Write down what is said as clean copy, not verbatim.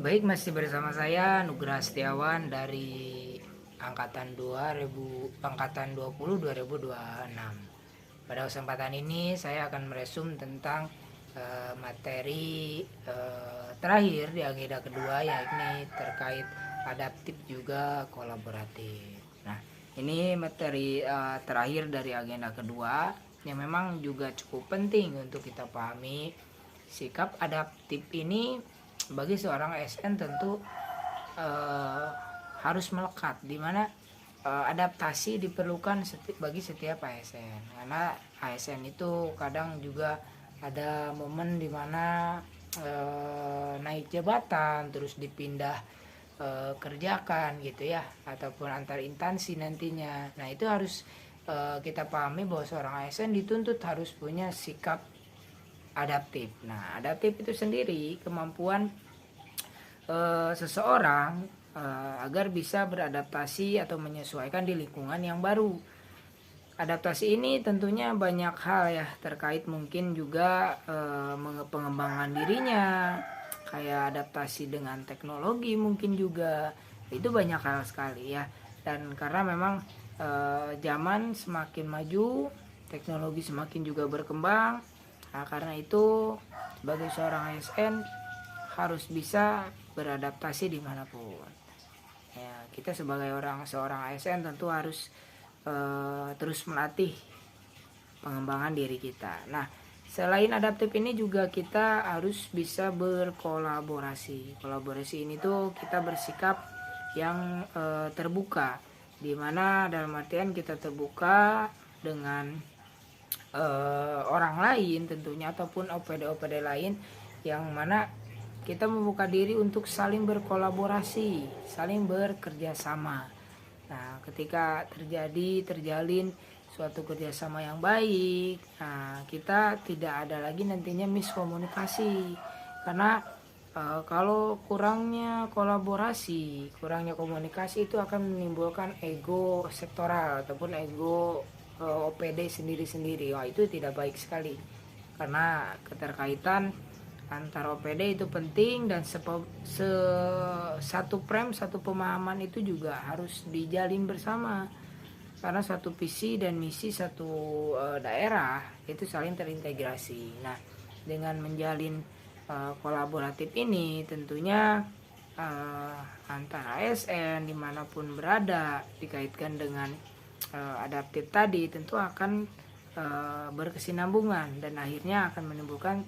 Baik, masih bersama saya Nugraha Setiawan dari angkatan 20 2026. Pada kesempatan ini saya akan meresum tentang materi terakhir di agenda kedua, yakni terkait adaptif juga kolaboratif. Nah, ini materi terakhir dari agenda kedua yang memang juga cukup penting untuk kita pahami. Sikap adaptif ini bagi seorang ASN tentu harus melekat, di mana adaptasi diperlukan bagi setiap ASN, karena ASN itu kadang juga ada momen di mana naik jabatan terus dipindah kerjakan gitu ya, ataupun antar instansi nantinya. Nah, itu harus kita pahami bahwa seorang ASN dituntut harus punya sikap adaptif. Nah, adaptif itu sendiri kemampuan seseorang agar bisa beradaptasi atau menyesuaikan di lingkungan yang baru. Adaptasi ini tentunya banyak hal ya, terkait mungkin juga pengembangan dirinya, kayak adaptasi dengan teknologi mungkin juga, itu banyak hal sekali ya. Dan karena memang zaman semakin maju, teknologi semakin juga berkembang. Nah, karena itu sebagai seorang ASN harus bisa beradaptasi dimanapun. Ya, kita sebagai seorang ASN tentu harus terus melatih pengembangan diri kita. Nah, selain adaptif ini juga kita harus bisa berkolaborasi. Kolaborasi ini tuh kita bersikap yang terbuka, dimana dalam artian kita terbuka dengan orang lain tentunya, ataupun OPD-OPD lain, yang mana kita membuka diri untuk saling berkolaborasi, saling bekerja sama. Nah, ketika terjalin suatu kerjasama yang baik, nah, kita tidak ada lagi nantinya miskomunikasi, karena kalau kurangnya kolaborasi, kurangnya komunikasi itu akan menimbulkan ego sektoral ataupun ego OPD sendiri-sendiri. Wah, itu tidak baik sekali, karena keterkaitan antar OPD itu penting, dan satu frame, satu pemahaman itu juga harus dijalin bersama, karena satu visi dan misi satu daerah itu saling terintegrasi. Nah, dengan menjalin kolaboratif ini tentunya antara ASN dimanapun berada dikaitkan dengan adaptif tadi tentu akan berkesinambungan, dan akhirnya akan menimbulkan